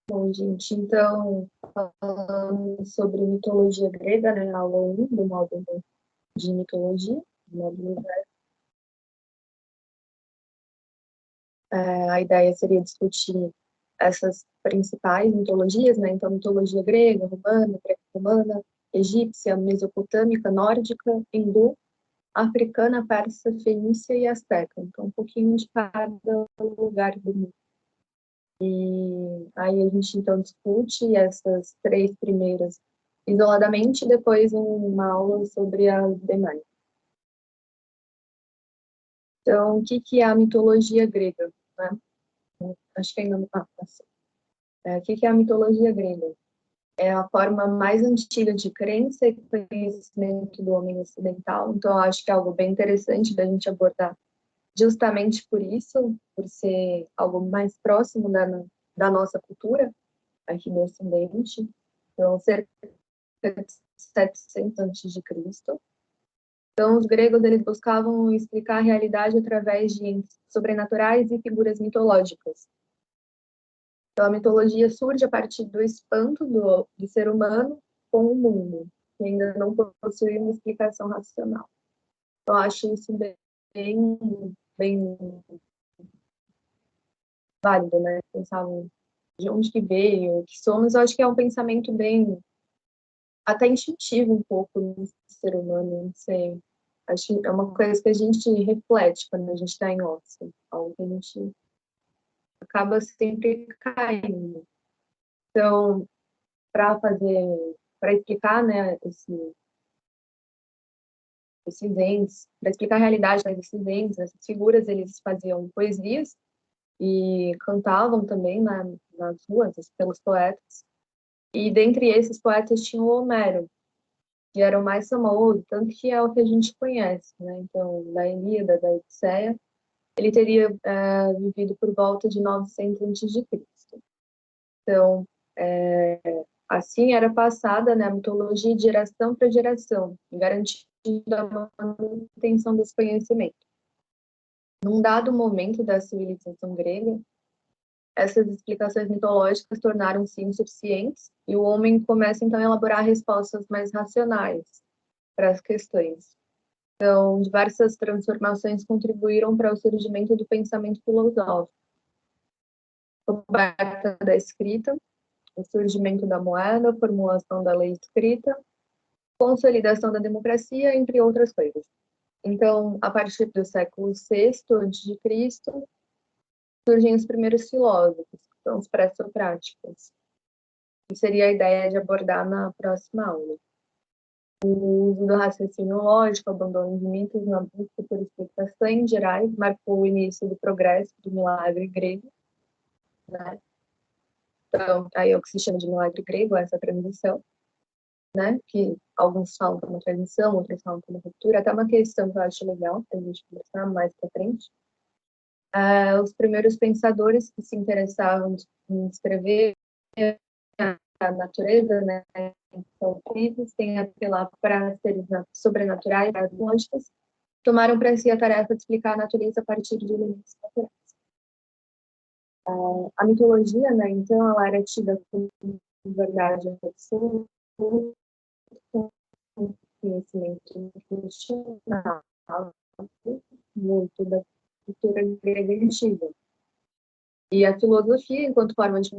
Bom, gente, então, falando sobre mitologia grega, né, aula 1 do módulo de mitologia, do módulo 0. A ideia seria discutir essas principais mitologias, né, então, mitologia grega, romana, greco-romana, egípcia, mesopotâmica, nórdica, hindu, africana, persa, fenícia e asteca. Então, um pouquinho de cada lugar do mundo. E aí a gente, então, discute essas três primeiras isoladamente, e depois uma aula sobre as demais. Então, o que é a mitologia grega, né? Acho que ainda não passou. O que é a mitologia grega? É a forma mais antiga de crença e conhecimento do homem ocidental. Então, eu acho que é algo bem interessante da gente abordar, justamente por isso, por ser algo mais próximo da nossa cultura, aqui do Ocidente. Então, cerca de 700 a.C. Então, os gregos eles buscavam explicar a realidade através de entes sobrenaturais e figuras mitológicas. Então, a mitologia surge a partir do espanto do ser humano com o mundo, que ainda não possui uma explicação racional. Então, eu acho isso bem, bem válido, né? Pensar de onde que veio, o que somos, eu acho que é um pensamento bem, até instintivo um pouco no ser humano, não sei. Acho que é uma coisa que a gente reflete quando a gente está em ócio, algo que a gente acaba sempre caindo. Então, para explicar, né, esses entes, para explicar a realidade desses entes, essas figuras, eles faziam poesias e cantavam também nas ruas pelos poetas. E dentre esses poetas tinha o Homero, que era o mais famoso, tanto que é o que a gente conhece, né? Então, da Ilíada, da Odisseia, ele teria vivido por volta de 900 a.C. Então, assim era passada, né, a mitologia de geração para geração, garantindo a manutenção desse conhecimento. Num dado momento da civilização grega, essas explicações mitológicas tornaram-se insuficientes e o homem começa então a elaborar respostas mais racionais para as questões. Então, diversas transformações contribuíram para o surgimento do pensamento filosófico, a descoberta da escrita, o surgimento da moeda, a formulação da lei escrita, consolidação da democracia, entre outras coisas. Então, a partir do século VI a.C., surgem os primeiros filósofos, que são os pré-socráticos, que seria a ideia de abordar na próxima aula. O uso do raciocínio lógico, abandono de mitos na busca por explicações gerais, marcou o início do progresso do milagre grego, né? Então, aí é o que se chama de milagre grego, essa transição, né? Que alguns falam que é uma transição, outros falam que é uma ruptura, até uma questão que eu acho legal, para a gente conversar mais para frente. Os primeiros pensadores que se interessavam em escrever a natureza, né? Então, eles têm apelar para seres sobrenaturais, as lógicas, tomaram para si a tarefa de explicar a natureza a partir de elementos naturais. A mitologia, né, então, ela era tida como verdade absoluta, conhecimento racional, muito da cultura grega antiga. E a filosofia, enquanto forma de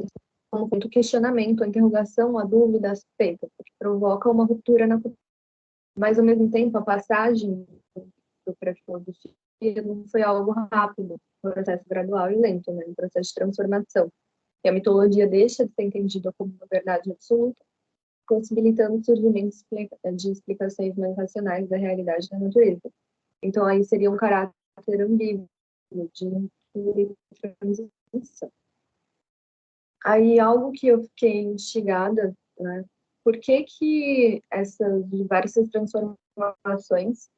como o questionamento, a interrogação, a dúvida, a suspeita, porque provoca uma ruptura na cultura. Mas, ao mesmo tempo, a passagem para a filosofia não foi algo rápido, um processo gradual e lento, né? Um processo de transformação. E a mitologia deixa de ser entendida como uma verdade absoluta, possibilitando o surgimento de explicações mais racionais da realidade da natureza. Então, aí seria um caráter ambíguo, de transição. Aí, algo que eu fiquei instigada, né? Por que essas diversas transformações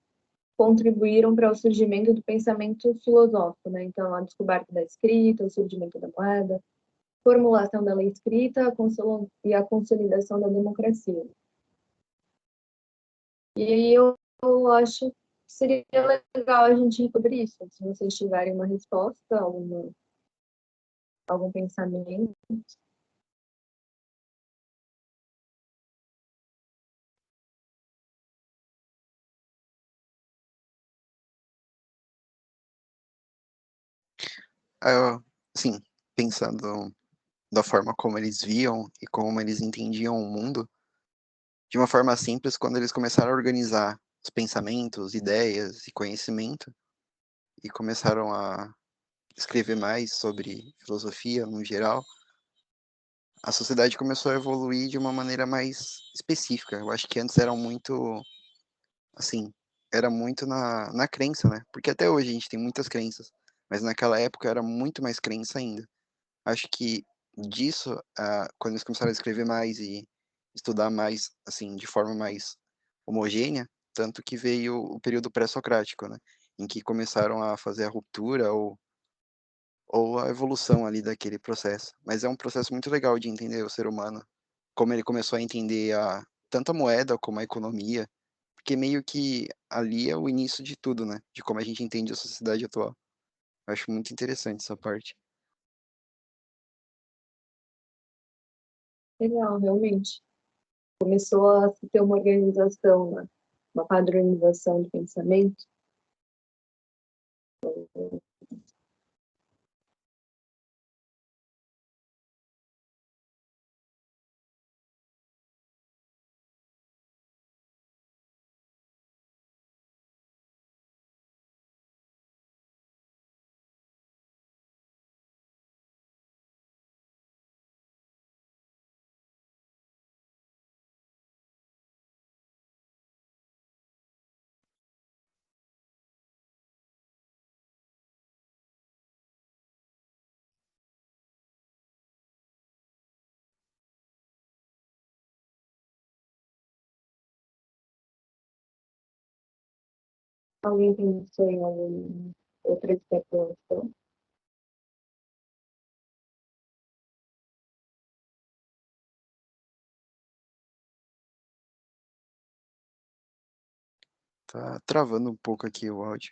contribuíram para o surgimento do pensamento filosófico, né? Então, a descoberta da escrita, o surgimento da moeda, formulação da lei escrita e a consolidação da democracia. E aí eu acho que seria legal a gente ir sobre isso, se vocês tiverem uma resposta, algum pensamento. Sim, pensando da forma como eles viam e como eles entendiam o mundo, de uma forma simples, quando eles começaram a organizar os pensamentos, ideias e conhecimento, e começaram a escrever mais sobre filosofia no geral, a sociedade começou a evoluir de uma maneira mais específica. Eu acho que antes eram muito, assim, era muito na crença, né? Porque até hoje a gente tem muitas crenças, mas naquela época era muito mais crença ainda. Acho que disso, quando eles começaram a escrever mais e estudar mais, assim, de forma mais homogênea, tanto que veio o período pré-socrático, né? Em que começaram a fazer a ruptura ou a evolução ali daquele processo. Mas é um processo muito legal de entender o ser humano, como ele começou a entender tanto a moeda como a economia, porque meio que ali é o início de tudo, né? De como a gente entende a sociedade atual. Eu acho muito interessante essa parte. Legal, realmente. Começou a se ter uma organização, né? Uma padronização de pensamento. Alguém pensou em alguma outra especulação? Tá travando um pouco aqui o áudio.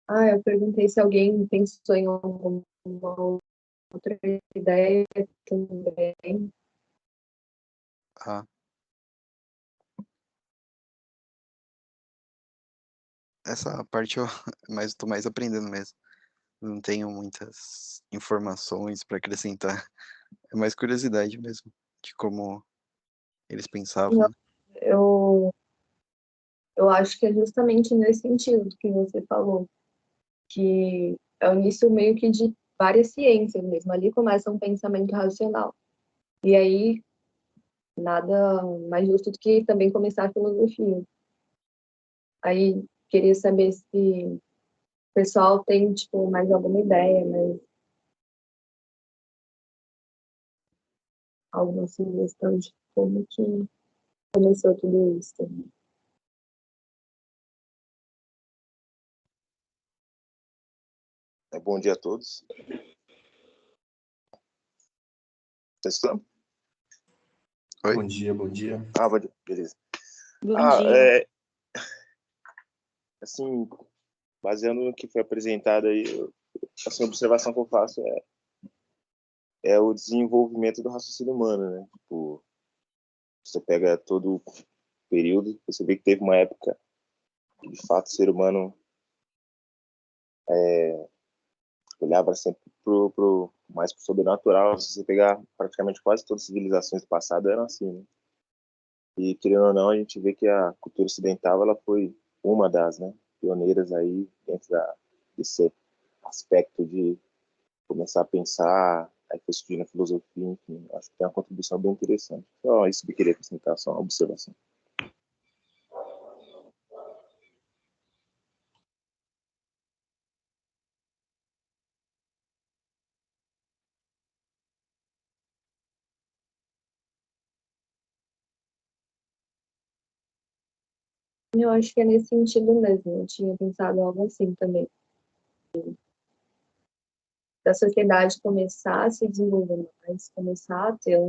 Eu perguntei se alguém pensou em alguma outra ideia também. Ah, essa parte eu mas tô mais aprendendo mesmo. Não tenho muitas informações para acrescentar. É mais curiosidade mesmo de como eles pensavam, Não, né? eu, eu acho que é justamente nesse sentido que você falou, que é o início meio que de várias ciências mesmo. Ali começa um pensamento racional. E aí, nada mais justo do que também começar a filosofia. Aí, queria saber se o pessoal tem, tipo, mais alguma ideia, né? Alguma sugestão de como que começou tudo isso. Bom dia a todos. Tá escutando? Oi? Bom dia, bom dia. Bom dia. Beleza. Bom dia. Assim, baseando no que foi apresentado aí, assim, a observação que eu faço é o desenvolvimento do raciocínio humano, né? Tipo, você pega todo o período, você vê que teve uma época que, de fato, o ser humano olhava sempre mais pro sobrenatural. Se você pegar praticamente quase todas as civilizações do passado eram assim, né? E, querendo ou não, a gente vê que a cultura ocidental ela foi uma das, né, pioneiras aí dentro desse aspecto de começar a pensar, aí foi surgindo a filosofia, enfim, acho que tem uma contribuição bem interessante. Só isso que eu queria acrescentar, só uma observação. Eu acho que é nesse sentido mesmo. Eu tinha pensado algo assim também. Da sociedade começar a se desenvolver mais, começar a ter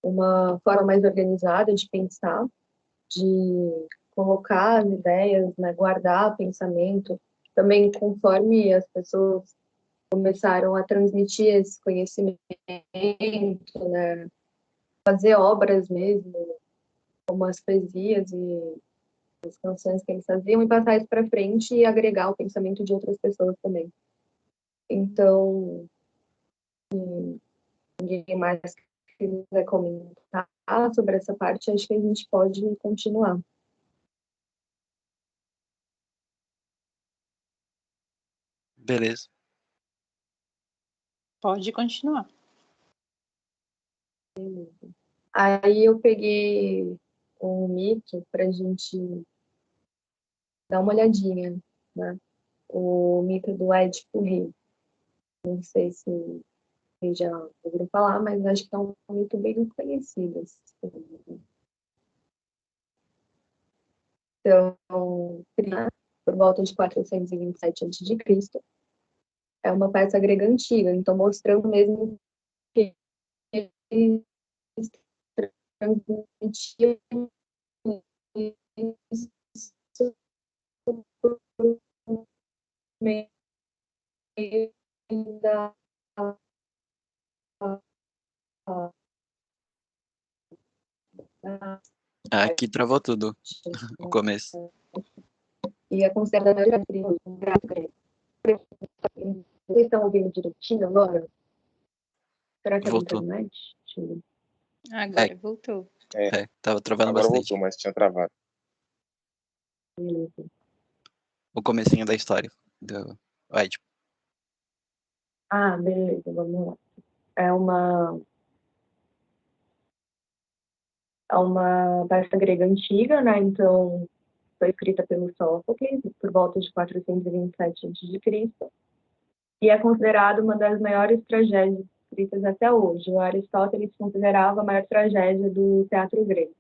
uma forma mais organizada de pensar, de colocar as ideias, né, guardar pensamento. Também conforme as pessoas começaram a transmitir esse conhecimento, fazer obras mesmo, como as poesias e as canções que eles faziam e passar isso para frente e agregar o pensamento de outras pessoas também. Então, ninguém mais quiser comentar sobre essa parte, acho que a gente pode continuar. Beleza. Pode continuar. Aí eu peguei um mito para a gente dar uma olhadinha, né? O mito do Édipo Rei. Não sei se vocês já ouviram falar, mas acho que é um mito bem conhecido. Assim. Então, por volta de 427 a.C., é uma peça grega antiga, então mostrando mesmo que eles transmitiam isso por meio da Aqui travou tudo, o começo. e é considerada um prato grego. Vocês estão ouvindo direitinho agora? Será que é da Voltou. internet? Deixa eu ver. Agora voltou. Tava travando Agora bastante. voltou, mas tinha travado. Beleza. O comecinho da história do Édipo. Ah, beleza, vamos lá. É uma peça grega antiga, né? Então, foi escrita pelo Sófocles por volta de 427 a.C. e é considerada uma das maiores tragédias escritas até hoje. O Aristóteles considerava a maior tragédia do teatro grego.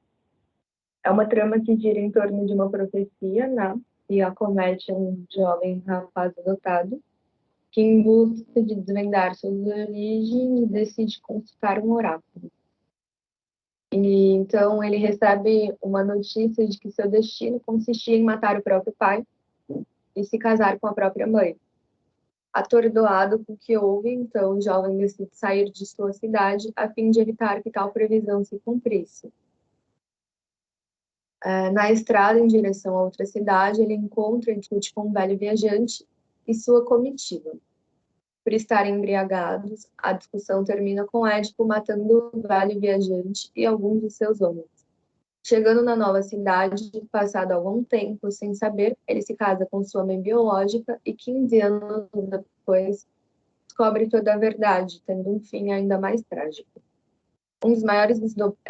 É uma trama que gira em torno de uma profecia, né? E acomete um jovem rapaz adotado que, em busca de desvendar suas origens, decide consultar um oráculo. E então ele recebe uma notícia de que seu destino consistia em matar o próprio pai e se casar com a própria mãe. Atordoado com o que houve, então o jovem decide sair de sua cidade a fim de evitar que tal previsão se cumprisse. Na estrada em direção a outra cidade, ele encontra e discute com um velho viajante e sua comitiva. Por estarem embriagados, a discussão termina com Édipo matando o velho viajante e alguns de seus homens. Chegando na nova cidade, passado algum tempo, sem saber, ele se casa com sua mãe biológica e 15 anos depois descobre toda a verdade, tendo um fim ainda mais trágico. Um dos maiores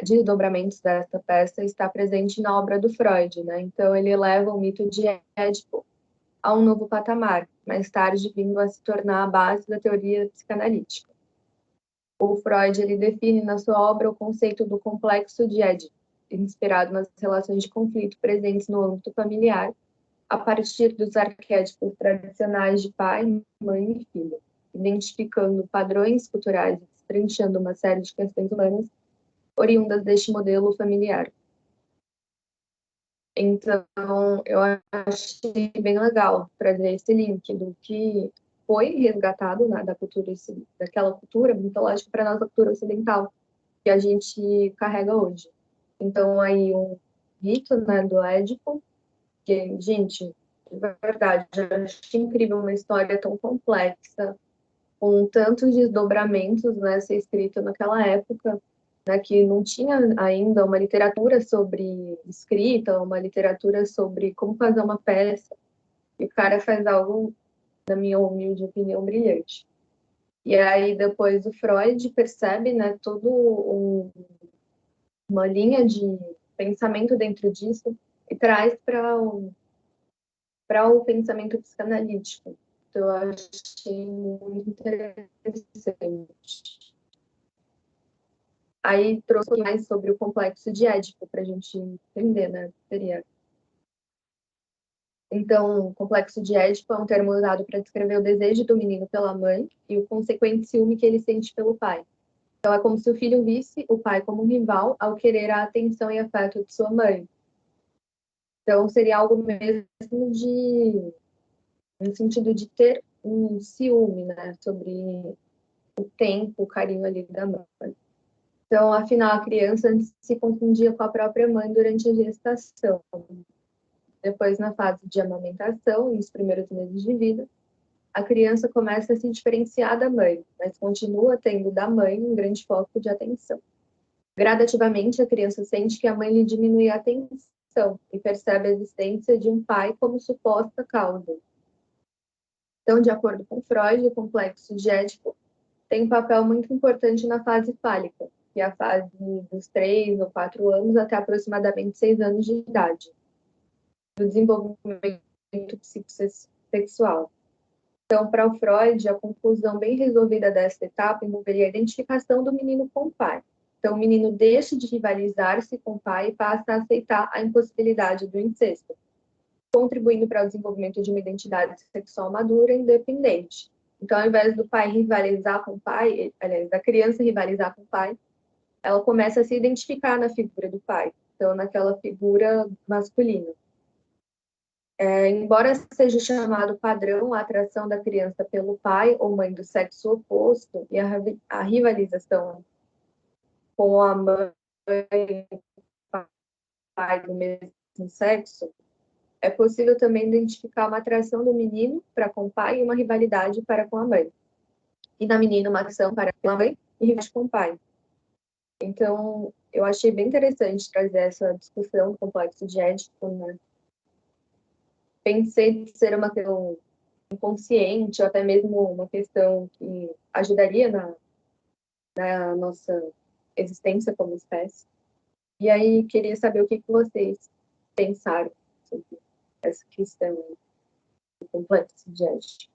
desdobramentos desta peça está presente na obra do Freud, né? Então ele leva o mito de Édipo a um novo patamar, mais tarde vindo a se tornar a base da teoria psicanalítica. O Freud ele define na sua obra o conceito do complexo de Édipo, inspirado nas relações de conflito presentes no âmbito familiar, a partir dos arquétipos tradicionais de pai, mãe e filho, identificando padrões culturais e destrinchando uma série de questões humanas oriundas deste modelo familiar. Então, eu achei bem legal trazer esse link do que foi resgatado, né, daquela cultura mitológica para a nossa cultura ocidental, que a gente carrega hoje. Então, aí, um mito, né, do Édipo, que, gente, de verdade, eu acho incrível uma história tão complexa, com tantos desdobramentos, né, ser escrito naquela época, né, que não tinha ainda uma literatura sobre escrita, uma literatura sobre como fazer uma peça, e o cara faz algo, na minha humilde opinião, brilhante. E aí depois o Freud percebe, né, uma linha de pensamento dentro disso e traz para o pensamento psicanalítico. Então, eu achei muito interessante. Aí trouxe mais sobre o complexo de Édipo, para a gente entender, né? Então, o complexo de Édipo é um termo usado para descrever o desejo do menino pela mãe e o consequente ciúme que ele sente pelo pai. Então, é como se o filho visse o pai como um rival ao querer a atenção e afeto de sua mãe. Então, seria algo mesmo no sentido de ter um ciúme, né? Sobre o tempo, o carinho ali da mãe. Então, afinal, a criança se confundia com a própria mãe durante a gestação. Depois, na fase de amamentação, nos primeiros meses de vida, a criança começa a se diferenciar da mãe, mas continua tendo da mãe um grande foco de atenção. Gradativamente, a criança sente que a mãe lhe diminui a atenção e percebe a existência de um pai como suposta causa. Então, de acordo com Freud, o complexo de Édipo tem um papel muito importante na fase fálica, que é a fase dos 3 ou 4 anos até aproximadamente 6 anos de idade, do desenvolvimento psicossexual. Então, para o Freud, a conclusão bem resolvida dessa etapa envolveria a identificação do menino com o pai. Então, o menino deixa de rivalizar-se com o pai e passa a aceitar a impossibilidade do incesto, contribuindo para o desenvolvimento de uma identidade sexual madura e independente. Então, ao invés do pai rivalizar com o pai, aliás, da criança rivalizar com o pai, ela começa a se identificar na figura do pai, então, naquela figura masculina. Embora seja chamado padrão a atração da criança pelo pai ou mãe do sexo oposto e a rivalização com a mãe e pai do mesmo sexo, é possível também identificar uma atração do menino para com o pai e uma rivalidade para com a mãe. E na menina, uma atração para com a mãe e rivalidade com o pai. Então, eu achei bem interessante trazer essa discussão do complexo de Édipo, né? Pensei de ser uma questão inconsciente, ou até mesmo uma questão que ajudaria na nossa existência como espécie. E aí, queria saber o que vocês pensaram sobre essa questão do complexo de Édipo.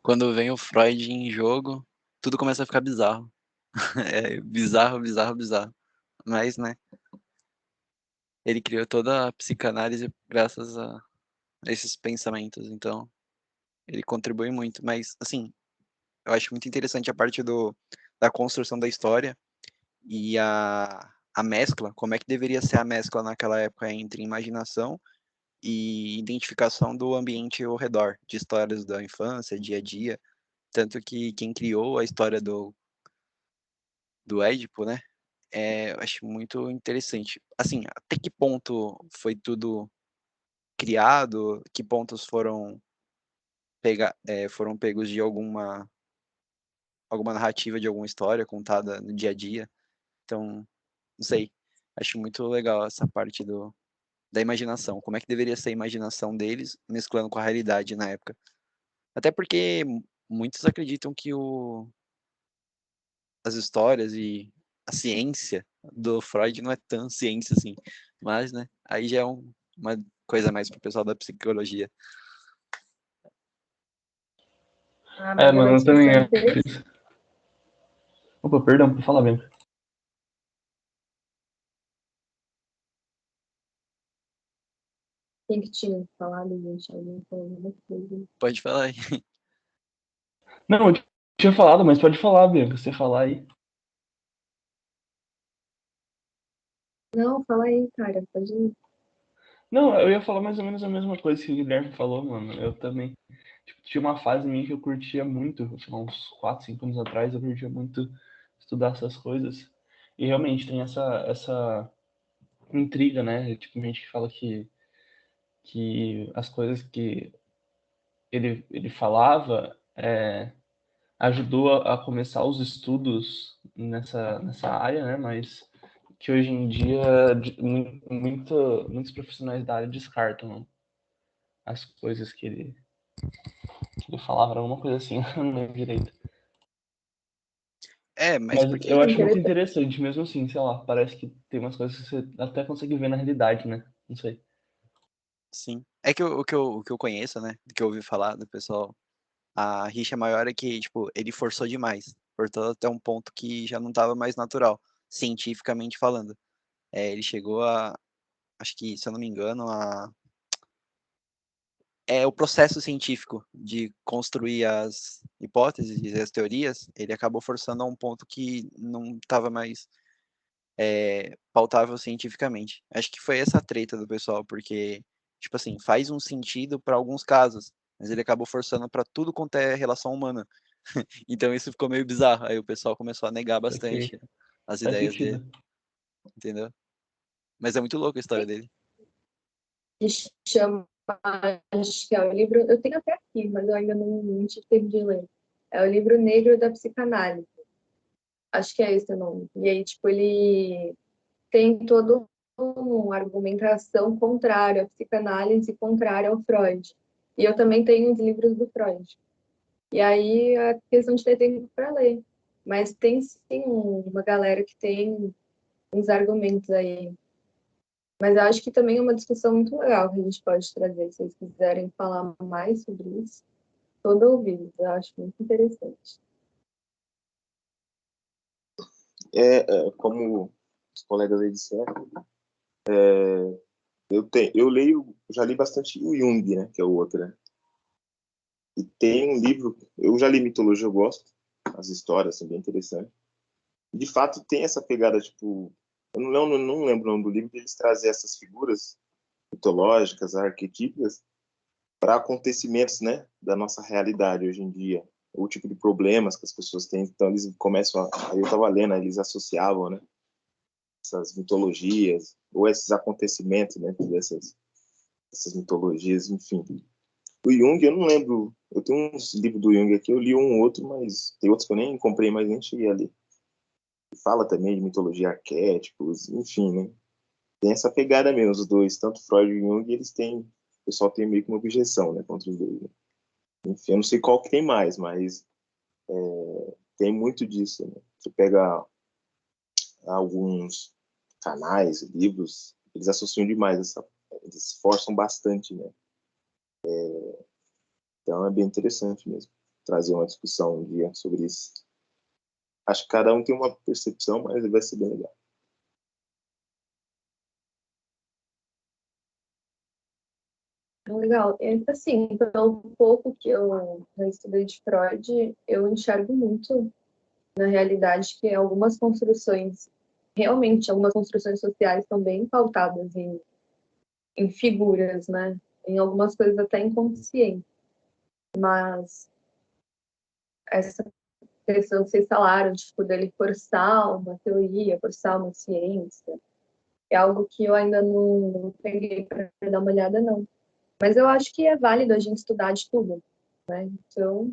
Quando vem o Freud em jogo, tudo começa a ficar bizarro. É bizarro, bizarro, bizarro. Mas, né, ele criou toda a psicanálise graças a esses pensamentos, então ele contribui muito. Mas, assim, eu acho muito interessante a parte da construção da história e a mescla, como é que deveria ser a mescla naquela época entre imaginação e identificação do ambiente ao redor, de histórias da infância, dia a dia. Tanto que quem criou a história do Édipo, né, eu acho muito interessante. Assim, até que ponto foi tudo criado, que pontos foram pegos de alguma narrativa de alguma história contada no dia a dia. Então, não sei, acho muito legal essa parte da imaginação. Como é que deveria ser a imaginação deles, mesclando com a realidade na época. Até porque muitos acreditam que as histórias e a ciência do Freud não é tão ciência assim. Mas, né, aí já é uma coisa mais pro pessoal da psicologia. Mas é uma Mano, eu também discussão acho interessante. isso. Opa, perdão, por falar bem. Quem que tinha falado, gente? Alguém falou alguma coisa. Pode falar aí. Não, eu tinha falado, mas pode falar, Bianca, você falar aí. Não, fala aí, cara. Pode ir. Não, eu ia falar mais ou menos a mesma coisa que o Guilherme falou, mano. Eu também. Tipo, tinha uma fase minha que eu curtia muito, sei lá, uns 4, 5 anos atrás, eu curtia muito estudar essas coisas. E realmente tem essa intriga, né? Tipo, gente que fala que as coisas que ele falava ajudou a começar os estudos nessa área, né? Mas que hoje em dia muitos profissionais da área descartam as coisas que ele falava, era alguma coisa assim, eu não lembro direito. Mas Mas porque, eu acho muito Interessante. interessante, mesmo assim, sei lá, parece que tem umas coisas que você até consegue ver na realidade, né? Não sei. sim. É que o que eu conheço, né, do que eu ouvi falar do pessoal, a rixa maior é que, tipo, ele forçou demais. Forçou até um ponto que já não estava mais natural, cientificamente falando. Ele chegou acho que, se eu não me engano, o processo científico de construir as hipóteses e as teorias, ele acabou forçando a um ponto que não estava mais pautável cientificamente. Acho que foi essa a treta do pessoal, porque, tipo assim, faz um sentido para alguns casos, mas ele acabou forçando para tudo quanto é relação humana. Então isso ficou meio bizarro. Aí o pessoal começou a negar Ok. bastante as Faz ideias dele. sentido. entendeu? Mas é muito louco a história dele. Que chama, acho que é o livro, eu tenho até aqui, mas eu ainda não tive tempo de ler. É o livro Negro da Psicanálise. Acho que é esse o nome. E aí, tipo, ele tem toda uma argumentação contrária à psicanálise, contrária ao Freud. E eu também tenho os livros do Freud. E aí, a questão de ter tempo para ler. Mas tem, sim, uma galera que tem uns argumentos aí. Mas eu acho que também é uma discussão muito legal que a gente pode trazer. Se vocês quiserem falar mais sobre isso, todo ouvido. Eu acho muito interessante. Como os colegas aí disseram, já li bastante o Jung, né, que é o outro, né? E tem um livro, eu já li mitologia, eu gosto, as histórias são bem interessantes. De fato, tem essa pegada, tipo, eu não lembro o nome do livro, de eles trazem essas figuras mitológicas, arquetípicas, para acontecimentos, né, da nossa realidade hoje em dia, o tipo de problemas que as pessoas têm. Então, eles começam aí eu estava lendo, eles associavam, né, essas mitologias, ou esses acontecimentos dentro essas mitologias, enfim. O Jung, eu não lembro, eu tenho uns livros do Jung aqui, eu li um ou outro, mas tem outros que eu nem comprei, mas nem cheguei a ler. Fala também de mitologia, arquétipos, enfim, né? Tem essa pegada mesmo, os dois, tanto Freud e Jung, eles têm, o pessoal tem meio que uma objeção, né, contra os dois, né? Enfim, eu não sei qual que tem mais, mas tem muito disso, né? Você pega alguns canais, livros, eles associam demais eles se esforçam bastante, né? Então é bem interessante mesmo trazer uma discussão um dia sobre isso. Acho que cada um tem uma percepção, mas vai ser bem legal. Legal. Assim, pelo pouco que eu já estudei de Freud, eu enxergo muito, na realidade, que algumas construções, realmente, algumas construções sociais estão bem pautadas em figuras, né? Em algumas coisas até inconscientes. Mas essa questão que vocês falaram, tipo, dele forçar uma teoria, forçar uma ciência, é algo que eu ainda não peguei para dar uma olhada, não. Mas eu acho que é válido a gente estudar de tudo, né? Então,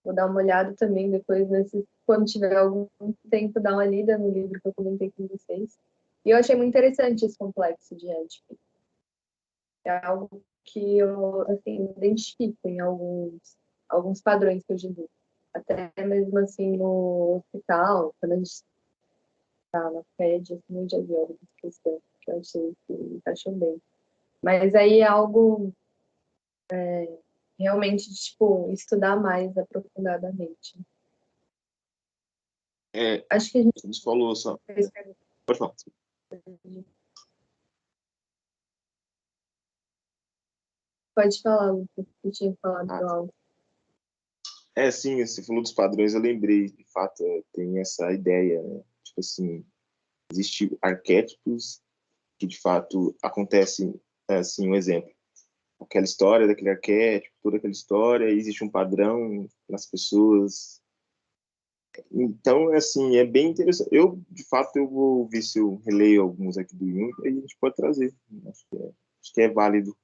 vou dar uma olhada também depois, quando tiver algum tempo, dar uma lida no livro que eu comentei com vocês. E eu achei muito interessante esse complexo de Édipo. É algo que eu, assim, identifico em alguns padrões que eu já vi. Até mesmo, assim, no hospital, quando a gente está na FED, assim, eu já vi algumas questões que eu achei que encaixam bem. Mas aí é algo realmente, tipo, estudar mais aprofundadamente. Acho que a gente falou só. Pode falar. Pode falar, Lucas, que eu tinha falado algo. Sim, você falou dos padrões, eu lembrei, de fato, tem essa ideia, né? Tipo assim, existem arquétipos que, de fato, acontecem, assim, um exemplo. Aquela história daquele arquétipo, toda aquela história, existe um padrão nas pessoas. Então, assim, é bem interessante. Eu, de fato, eu vou ver se eu releio alguns aqui do Jung e a gente pode trazer. Acho que é válido.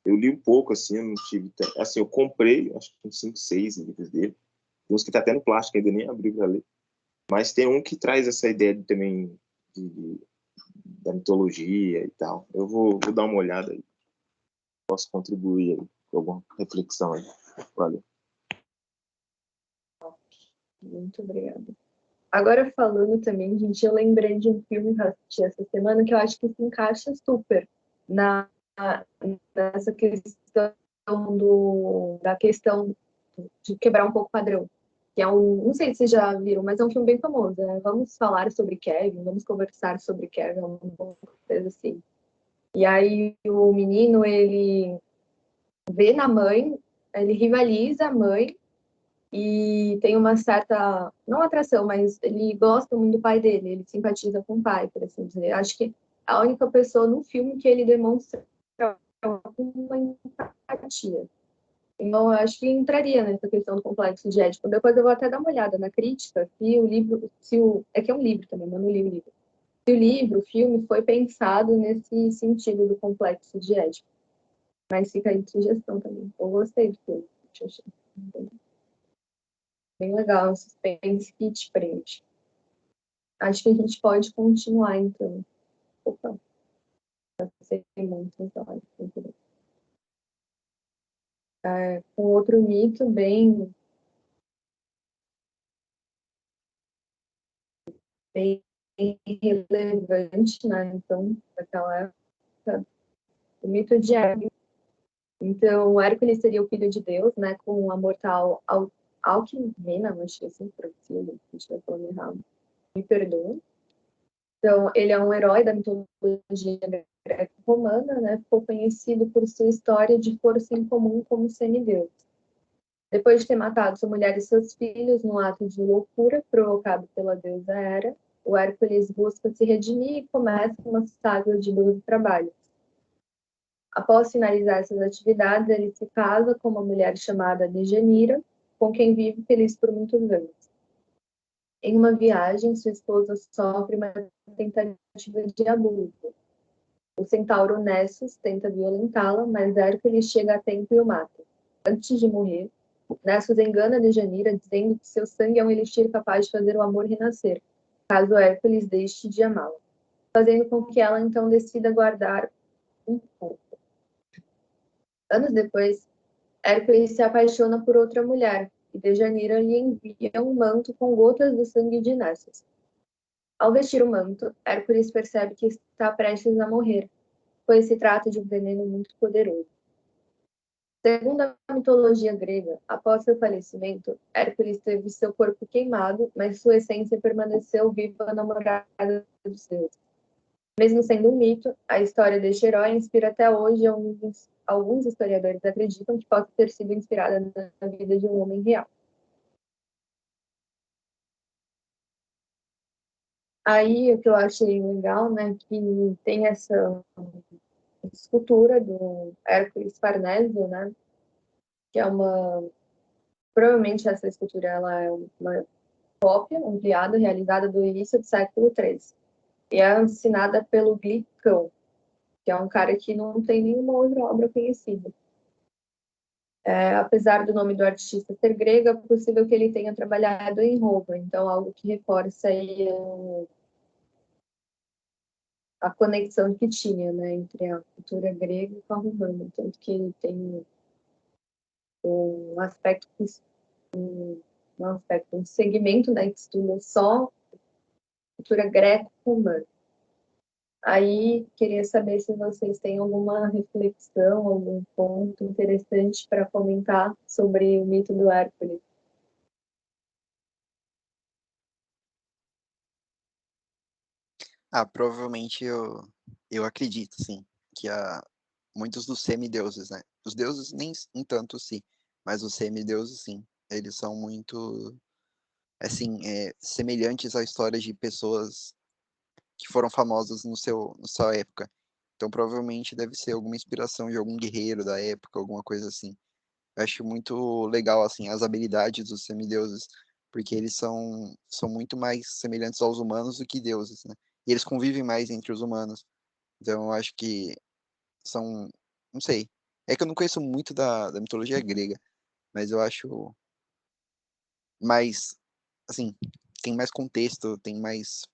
Eu li um pouco, assim, eu não tive... Assim, eu comprei, acho que uns 5, 6 livros dele. Tem uns que tá até no plástico, ainda nem abri para ler. Mas tem um que traz essa ideia também da mitologia e tal. Eu vou dar uma olhada aí. Posso contribuir aí com alguma reflexão aí. Valeu. Muito obrigada. Agora, falando também, gente, eu lembrei de um filme que eu assisti essa semana que eu acho que se encaixa super nessa questão da questão de quebrar um pouco o padrão. Que é não sei se vocês já viram, mas é um filme bem famoso. Vamos falar sobre Kevin, vamos conversar sobre Kevin, uma coisa assim. E aí o menino, ele vê na mãe, ele rivaliza a mãe e tem uma certa, não atração, mas ele gosta muito do pai dele, ele simpatiza com o pai, por assim dizer. Acho que a única pessoa no filme que ele demonstra uma empatia. Então, eu acho que entraria nessa questão do complexo de Édipo. Depois eu vou até dar uma olhada na crítica, se o livro, é que é um livro também, mas não li o livro. o livro, o filme, foi pensado nesse sentido do complexo de Édipo. Mas fica aí de sugestão também. Eu gostei do filme. Achei bem legal, um suspense que te prende. Acho que a gente pode continuar, então. Opa, sei muitas horas. Com outro mito bem relevante, né? Então, naquela época, o mito de Hércules. Então, Hércules seria o filho de Deus, né? Com a mortal Alcmena, acho que é assim, pronuncia, se estiver falando errado. Me perdoa. Então, ele é um herói da mitologia greco-romana, né? Ficou conhecido por sua história de força em comum como semideus. Depois de ter matado sua mulher e seus filhos num ato de loucura provocado pela deusa Hera, o Hércules busca se redimir e começa uma saga de 12 trabalhos. Após finalizar essas atividades, ele se casa com uma mulher chamada Dejanira, com quem vive feliz por muitos anos. Em uma viagem, sua esposa sofre uma tentativa de abuso. O centauro Nessus tenta violentá-la, mas Hércules chega a tempo e o mata. Antes de morrer, Nessus engana Dejanira, dizendo que seu sangue é um elixir capaz de fazer o amor renascer, caso Hércules deixe de amá-la, fazendo com que ela então decida guardar um pouco. Anos depois, Hércules se apaixona por outra mulher, e Dejanira lhe envia um manto com gotas do sangue de Nessus. Ao vestir o manto, Hércules percebe que está prestes a morrer, pois se trata de um veneno muito poderoso. Segundo a mitologia grega, após seu falecimento, Hércules teve seu corpo queimado, mas sua essência permaneceu viva na morada dos deuses. Mesmo sendo um mito, a história deste herói inspira até hoje alguns historiadores acreditam que possa ter sido inspirada na vida de um homem real. Aí, o que eu achei legal, né, que tem essa escultura do Hércules Farnésio, né, que é provavelmente essa escultura ela é uma cópia ampliada, realizada do início do século III, e é assinada pelo Glicão, que é um cara que não tem nenhuma outra obra conhecida. Apesar do nome do artista ser grego, é possível que ele tenha trabalhado em Roma, então algo que reforça aí a conexão que tinha, né, entre a cultura grega e com a romana, tanto que ele tem um aspecto, um segmento, né, que estuda só cultura greco-romana. Aí, queria saber se vocês têm alguma reflexão, algum ponto interessante para comentar sobre o mito do Hércules. Provavelmente eu acredito, sim, que muitos dos semideuses, né? Os deuses nem em tanto, sim, mas os semideuses, sim. Eles são muito, assim, semelhantes a histórias de pessoas que foram famosas na sua época. Então, provavelmente deve ser alguma inspiração de algum guerreiro da época, alguma coisa assim. Eu acho muito legal, assim, as habilidades dos semideuses, porque eles são muito mais semelhantes aos humanos do que deuses, né? E eles convivem mais entre os humanos. Então, eu acho que são, não sei. É que eu não conheço muito da mitologia grega, mas eu acho mais, assim, tem mais contexto,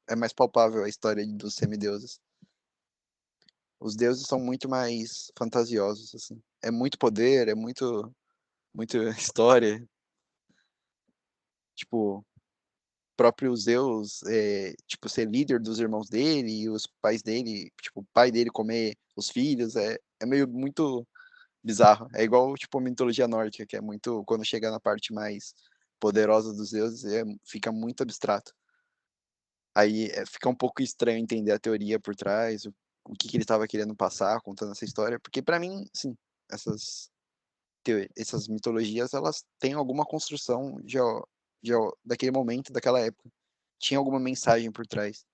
é mais palpável a história dos semideuses. Os deuses são muito mais fantasiosos, assim. É muito poder, é muita história. Tipo, próprio Zeus, tipo, ser líder dos irmãos dele e os pais dele, tipo, o pai dele comer os filhos, é meio muito bizarro. É igual, tipo, a mitologia nórdica, que é muito, quando chega na parte mais poderosa dos deuses, fica muito abstrato. Aí fica um pouco estranho entender a teoria por trás, o que ele estava querendo passar, contando essa história, porque para mim, sim, essas essas mitologias, elas têm alguma construção daquele momento, daquela época. Tinha alguma mensagem por trás.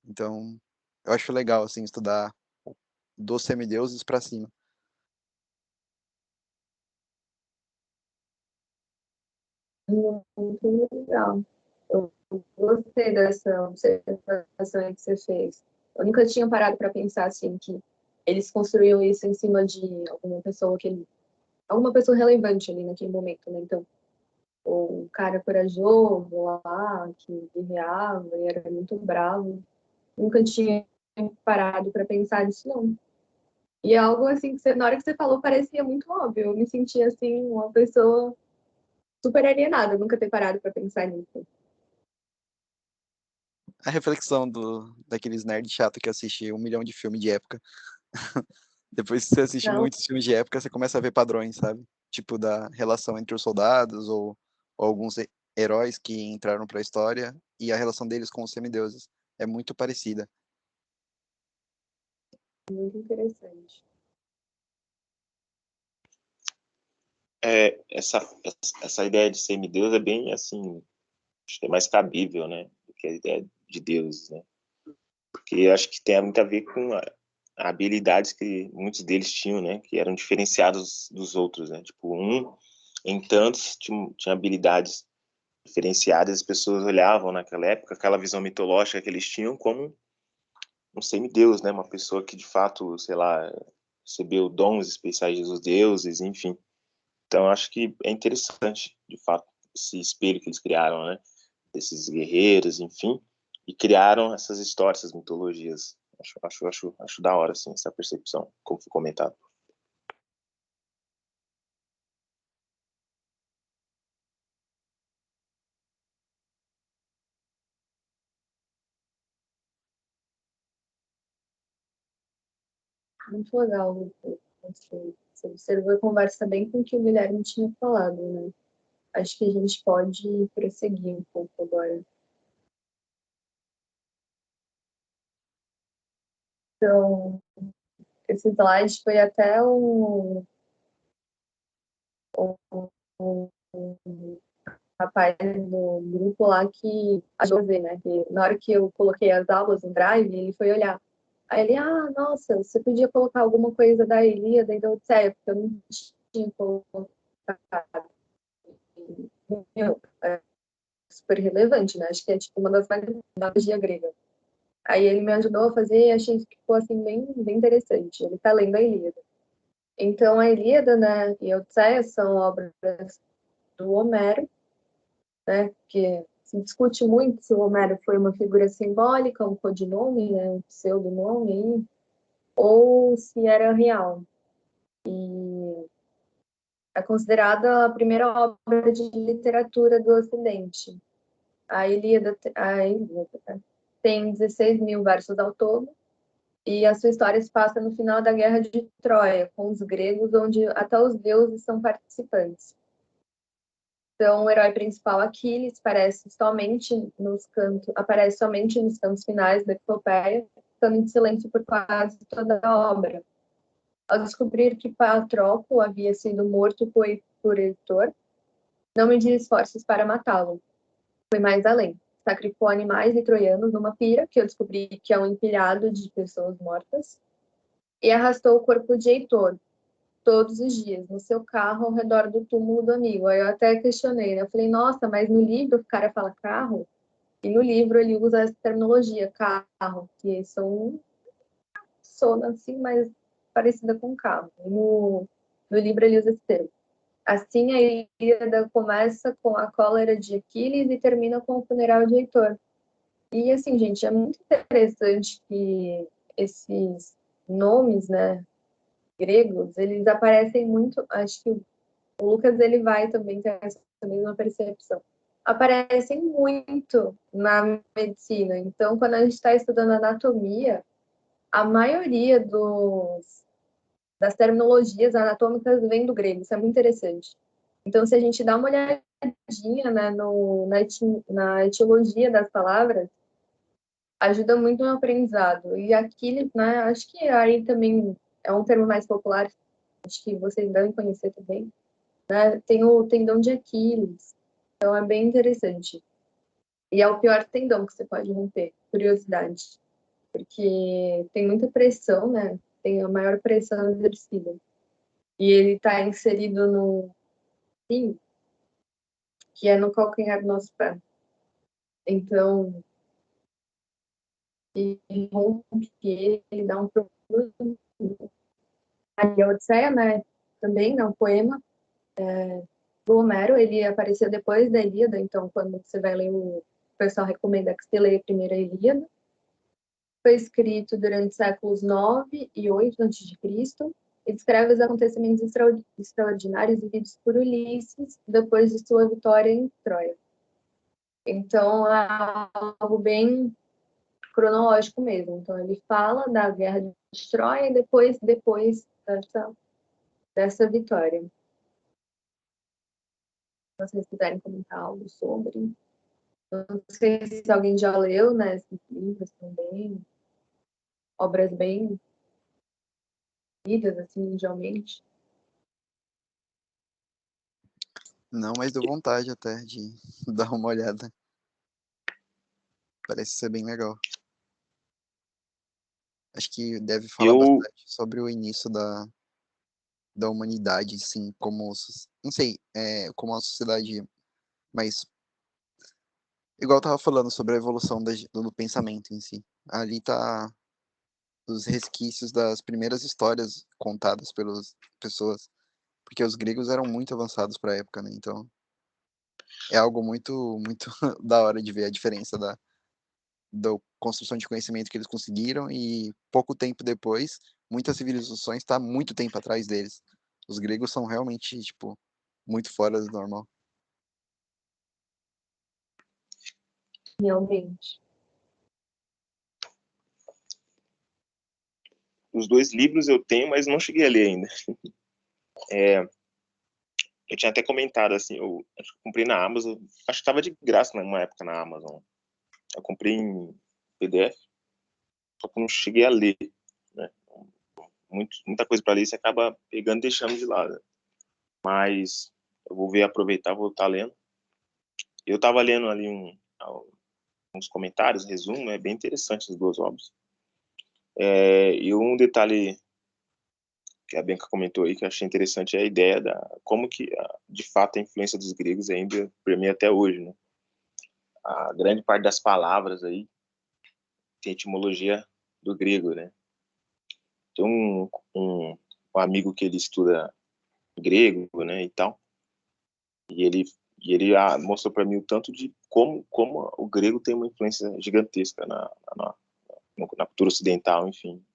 Então, eu acho legal, assim, estudar dos semideuses para cima. Muito legal. Eu gostei dessa observação aí que você fez. Eu nunca tinha parado para pensar assim que eles construíam isso em cima de alguma pessoa relevante ali naquele momento, né? Então, o cara corajoso lá, que guerreava e era muito bravo. Nunca tinha parado para pensar nisso, não. E é algo assim que na hora que você falou parecia muito óbvio. Eu me sentia assim, uma pessoa super alienada, nunca ter parado para pensar nisso. A reflexão daqueles nerd chato que assiste 1 milhão de filmes de época. Depois que você assiste Não, muitos filmes de época, você começa a ver padrões, sabe? Tipo da relação entre os soldados ou alguns heróis que entraram para a história e a relação deles com os semideuses. É muito parecida. muito interessante. Essa ideia de semideus é bem assim, acho que é mais cabível, né, do que a ideia de deuses, né? Porque acho que tem muito a ver com habilidades que muitos deles tinham, né, que eram diferenciados dos outros, né? Tipo, em tantos tinha habilidades diferenciadas, as pessoas olhavam naquela época aquela visão mitológica que eles tinham como um semideus, né? Uma pessoa que de fato, sei lá, recebeu dons especiais dos deuses, enfim. Então acho que é interessante, de fato, esse espelho que eles criaram, né? Desses guerreiros, enfim, e criaram essas histórias, essas mitologias. Acho da hora, assim, essa percepção, como foi comentado. Muito legal, Lucas. Você observou e conversa bem com o que o Guilherme tinha falado, né? Acho que a gente pode prosseguir um pouco agora. Então, esse slide foi até um rapaz do grupo lá que ajudou a ver, né? Que na hora que eu coloquei as aulas no Drive, ele foi olhar. Aí ele, nossa, você podia colocar alguma coisa da Ilíada e da Odisseia, porque eu não tinha colocado. Meu, é super relevante, né? Acho que é tipo uma das mais da magia grega. Aí ele me ajudou a fazer e achei que ficou assim bem interessante. Ele tá lendo a Ilíada. Então a Ilíada, né, e a Odisseia são obras do Homero, né, que se discute muito se o Homero foi uma figura simbólica, um codinome, né, um pseudonome, ou se era real. E é considerada a primeira obra de literatura do Ocidente. A Ilíada tem 16 mil versos ao todo, e a sua história se passa no final da Guerra de Troia, com os gregos, onde até os deuses são participantes. Então, o herói principal, Aquiles, aparece somente nos cantos finais da epopeia, ficando em silêncio por quase toda a obra. Ao descobrir que Patroclo havia sido morto por Heitor, não mediu esforços para matá-lo. Foi mais além. Sacrificou animais e troianos numa pira, que eu descobri que é um empilhado de pessoas mortas, e arrastou o corpo de Heitor, todos os dias, no seu carro, ao redor do túmulo do amigo. Aí eu até questionei, né? Eu falei, nossa, mas no livro o cara fala carro, e no livro ele usa essa terminologia, carro, que são sona assim, mas parecida com carro. E no livro ele usa esse termo. Assim, a Ilíada começa com a cólera de Aquiles e termina com o funeral de Heitor. E assim, gente, é muito interessante que esses nomes, né, gregos, eles aparecem muito, acho que o Lucas ele vai também ter essa mesma percepção. Aparecem muito na medicina. Então, quando a gente está estudando anatomia, a maioria das terminologias anatômicas vem do grego. Isso é muito interessante. Então, se a gente dá uma olhadinha, né, na etiologia das palavras, ajuda muito no aprendizado. E Aquiles, né, acho que aí também é um termo mais popular, acho que vocês devem conhecer também, né? Tem o tendão de Aquiles, então é bem interessante. E é o pior tendão que você pode romper, curiosidade, porque tem muita pressão, né? Tem a maior pressão exercida. E ele está inserido no rim, que é no calcanhar do nosso pé. Então, e rompe ele dá um problema. A Odisseia, né, também, né, um poema do Homero, ele apareceu depois da Ilíada, então quando você vai ler, o pessoal recomenda que você leia primeiro a Ilíada. Foi escrito durante os séculos 9 e 8 a.C. e descreve os acontecimentos extraordinários vividos por Ulisses depois de sua vitória em Troia. Então, é algo bem cronológico mesmo. Então, ele fala da guerra de Troia e depois dessa vitória. Se vocês quiserem comentar algo sobre. Não sei se alguém já leu, né, esses livros também. Obras bem lidas, assim, mundialmente. Não, mas deu vontade até de dar uma olhada. Parece ser bem legal. Acho que deve falar bastante sobre o início da humanidade, sim, como, não sei, como a sociedade, mas igual eu tava falando sobre a evolução do pensamento em si. Ali tá os resquícios das primeiras histórias contadas pelas pessoas, porque os gregos eram muito avançados para a época, né? Então, é algo muito, muito da hora de ver a diferença da construção de conhecimento que eles conseguiram e pouco tempo depois, muitas civilizações estão muito tempo atrás deles. Os gregos são realmente, tipo, muito fora do normal. Realmente. Os 2 livros eu tenho, mas não cheguei a ler ainda. Eu tinha até comentado, assim, eu acho que eu comprei na Amazon, acho que estava de graça numa época na Amazon. Eu comprei em PDF, só que eu não cheguei a ler, né? Muita coisa para ler você acaba pegando e deixando de lado. Mas eu vou ver, aproveitar, vou estar lendo. Eu estava lendo ali uns comentários, resumo, é bem interessante as 2 obras. E um detalhe que a Bianca comentou aí, que eu achei interessante, é a ideia como que, de fato, a influência dos gregos ainda permeia até hoje, né? A grande parte das palavras aí tem etimologia do grego, né? Tem um amigo que ele estuda grego, né, e tal, e ele mostrou para mim o tanto de como o grego tem uma influência gigantesca na cultura ocidental, enfim.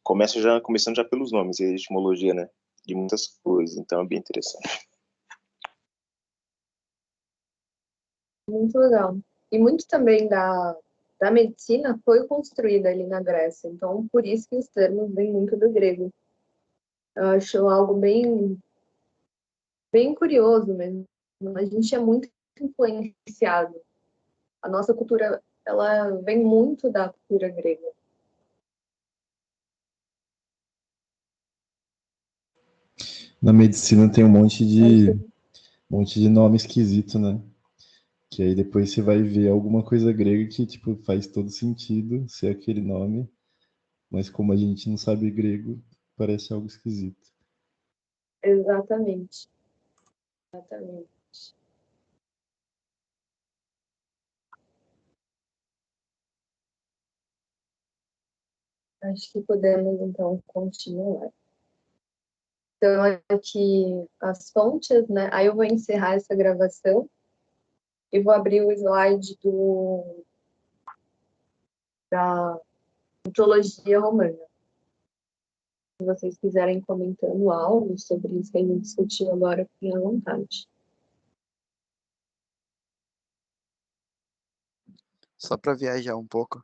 Começando já pelos nomes e a etimologia, né, de muitas coisas, então é bem interessante. Muito legal. E muito também da medicina foi construída ali na Grécia. Então, por isso que os termos vêm muito do grego. Eu acho algo bem curioso mesmo. A gente é muito influenciado. A nossa cultura, ela vem muito da cultura grega. Na medicina tem um monte Acho de nome esquisito, né? Que aí depois você vai ver alguma coisa grega que, tipo, faz todo sentido ser aquele nome, mas como a gente não sabe grego, parece algo esquisito. exatamente. Exatamente. Acho que podemos, então, continuar. Então, aqui as fontes, né? Aí eu vou encerrar essa gravação e vou abrir o slide da mitologia romana. Se vocês quiserem comentando algo sobre isso que a gente discutiu agora, fiquem à vontade. Só para viajar um pouco,